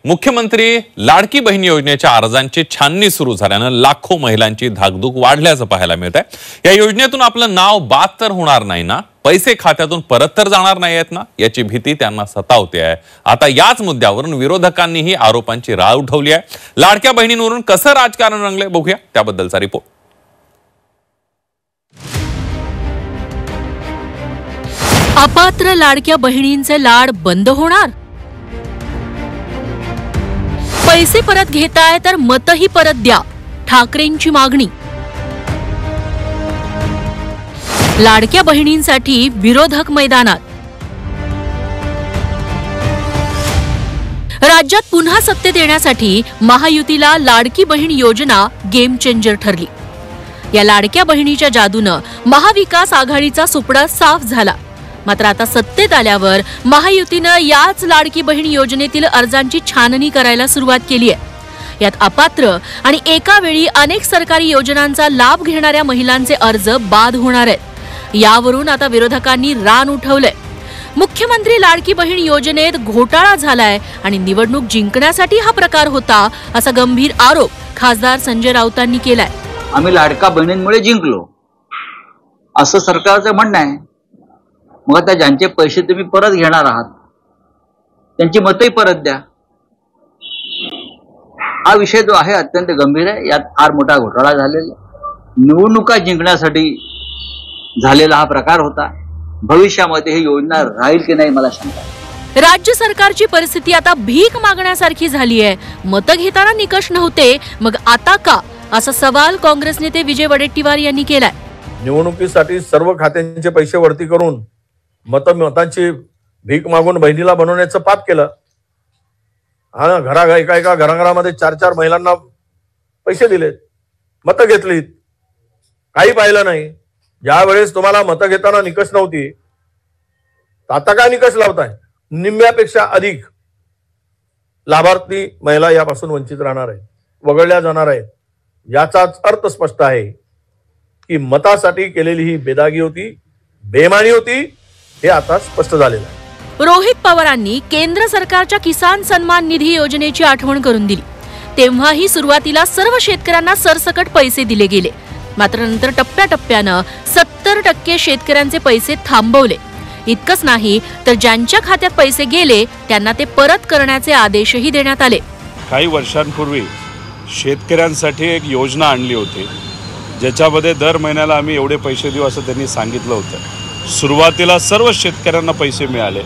मुख्यमंत्री लाडकी बहीण योजनेच्या अर्जांची छाननी सुरू झाल्यानं लाखो महिलांची धाकधूक वाढल्याचं पाहायला मिळत आहे। या योजनेतून आपलं नाव बाद तर होणार नाही ना, पैसे खात्यातून परत तर जाणार नाहीत ना, याची भीती त्यांना सतावते आहे। आता याच मुद्द्यावरून विरोधकांनीही आरोपांची राळ उठवली आहे। लाडक्या बहिणींवरून कसं राजकारण रंगले बघूया त्याबद्दलचा रिपोर्ट। अपात्र लाडक्या बहिणींचे लाड बंद होणार? पैसे परत घेताय तर मतही परत द्या, ठाकरेंची मागणी। लाडक्या बहिणींसाठी विरोधक मैदानात। राज्यात पुन्हा सत्तेत येण्यासाठी महायुतीला लाडकी बहीण योजना गेम चेंजर ठरली। या लाडक्या बहिणीच्या जादूनं महाविकास आघाडीचा सुपडा साफ झाला। मात्र आता सत्तेत आल्यावर महायुतीनं याच लाडकी बहीण योजनेतील अर्जांची छाननी करायला सुरुवात केली आहे। यात अपात्र आणि एका वेळी अनेक सरकारी योजनांचा लाभ घेणाऱ्या महिलांचे अर्ज बाद होणार आहेत। यावरून आता विरोधकांनी रान उठवलंय। मुख्यमंत्री लाडकी बहीण योजनेत घोटाळा झालाय आणि निवडणूक जिंकण्यासाठी हा प्रकार होता, असा गंभीर आरोप खासदार संजय राऊतांनी केलाय। आम्ही लाडका बहिणींमुळे जिंकलो असं सरकारचं म्हणणं आहे। मग आता ज्यांचे पैसे तुम्ही परत घेणार आहात त्यांची मतही परत द्या। हा विषय जो आहे अत्यंत गंभीर आहे। यात फार मोठा घोटाळा झालेला, निवडणुका जिंकण्यासाठी झालेला हा प्रकार होता। भविष्यामध्ये ही योजना राहील की नाही मला शंका आहे। राज्य सरकारची परिस्थिती आता भीक मागण्यासारखी झाली आहे। मत घेताना निकष नव्हते, मग आता का, असा सवाल काँग्रेस नेते विजय वडेट्टीवार यांनी केलाय। निवडणुकीसाठी सर्व खात्यांचे पैसे वरती करून मतांची भीक मागून बहिणीला बनवण्याचं पाप केलं। हा एका घराघरामध्ये 4-4 महिलांना पैसे दिलेत, मतं घेतलीत, काही पाहिलं नाही। ज्या वेळेस तुम्हाला मतं घेताना निकष नव्हती, आता काय निकष लावताय? निम्म्यापेक्षा अधिक लाभार्थी महिला यापासून वंचित राहणार आहेत, वगळल्या जाणार आहेत। याचाच अर्थ स्पष्ट आहे की मतासाठी केलेली ही बेदागी होती, बेमानी होती, हे आता स्पष्ट झालेलं आहे। रोहित पवारांनी केंद्र सरकारच्या किसान सन्मान निधी योजनेची आठवण करून दिली। तेव्हाही सुरुवातीला सर्व शेतकऱ्यांना सरसकट पैसे दिले गेले, मात्र नंतर टप्प्याटप्प्यानं 70% शेतकऱ्यांचे पैसे थांबवले। इतकंच नाही तर ज्यांच्या खात्यात पैसे गेले त्यांना ते परत करण्याचे आदेशही देण्यात आले। काही वर्षांपूर्वी शेतकऱ्यांसाठी एक योजना आणली होती, ज्याच्यामध्ये दर महिन्याला आम्ही एवढे पैसे देऊ असं त्यांनी सांगितलं होतं। सुरुवातीला सर्व शेतकऱ्यांना पैसे मिळाले,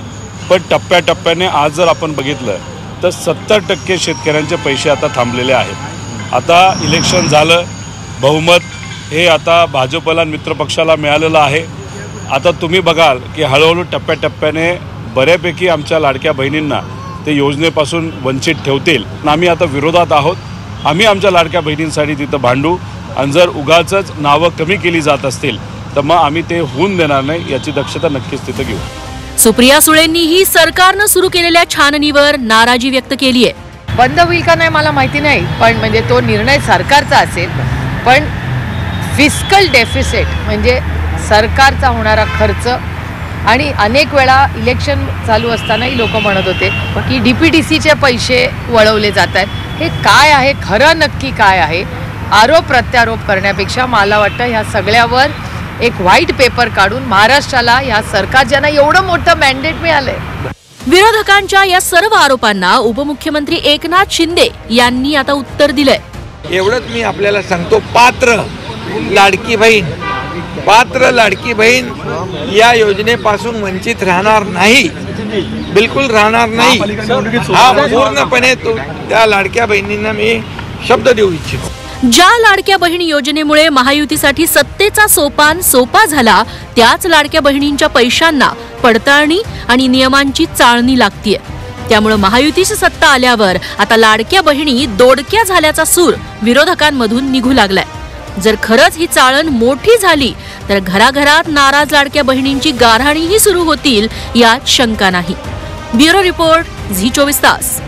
पण टप्प्याटप्प्याने आज जर आपण बघितलं तर 70% शेतकऱ्यांचे पैसे आता थांबलेले आहेत। आता इलेक्शन झालं, बहुमत हे आता भाजपला मित्रपक्षाला मिळालेलं आहे। आता तुम्ही बघाल की हळूहळू टप्प्याटप्प्याने बऱ्यापैकी आमच्या लाडक्या बहिणींना ते योजनेपासून वंचित ठेवतील। आम्ही आता विरोधात आहोत। आम्ही आमच्या लाडक्या बहिणींसाठी तिथं भांडू, आणि जर उगाचच नावं कमी केली जात असतील तर मग आम्ही ते होऊन देणार नाही, याची दक्षता नक्कीच तिथं घेऊ। सुप्रिया सुळेंनीही सरकारनं सुरू केलेल्या छाननीवर नाराजी व्यक्त केली आहे। बंद होईल का नाही मला माहिती नाही, पण म्हणजे तो निर्णय सरकारचा असेल, पण फिस्कल डेफिसिट म्हणजे सरकारचा होणारा खर्च, आणि अनेक वेळा इलेक्शन चालू असतानाही लोक म्हणत होते की डीपीटीसीचे पैसे वळवले जात आहेत। हे काय आहे, खरं नक्की काय आहे? आरोप प्रत्यारोप करण्यापेक्षा मला वाटतं ह्या सगळ्यावर एक व्हाईट पेपर काढून महाराष्ट्राला या सरकार ज्यांना एवढं मोठं मॅन्डेट मिळालंय। विरोधकांच्या या सर्व आरोपांना उपमुख्यमंत्री एकनाथ शिंदे यांनी आता उत्तर दिलंय। एवढंच मी आपल्याला सांगतो, पात्र लाडकी बहीण या योजनेपासून वंचित राहणार नाही, बिलकुल राहणार नाही। हा पूर्णपणे त्या लाडक्या बहिणींना मी शब्द देऊ इच्छितो। ज्या लाडक्या बहीण योजनेमुळे महायुतीसाठी सत्तेचा सोपान सोपा झाला, त्याच लाडक्या बहिणींच्या पैशांना पडताळणी आणि नियमांची चाळणी लागतीये। त्यामुळे महायुतीची सत्ता आल्यावर आता लाडक्या बहिणी दोडक्या झाल्याचा सूर विरोधकांमधून निघू लागलाय। जर खरंच ही चाळण मोठी झाली तर घराघरात नाराज लाडक्या बहिणींची गाऱ्हाणीही सुरू होतील, यात शंका नाही। ब्युरो रिपोर्ट, झी 24 तास।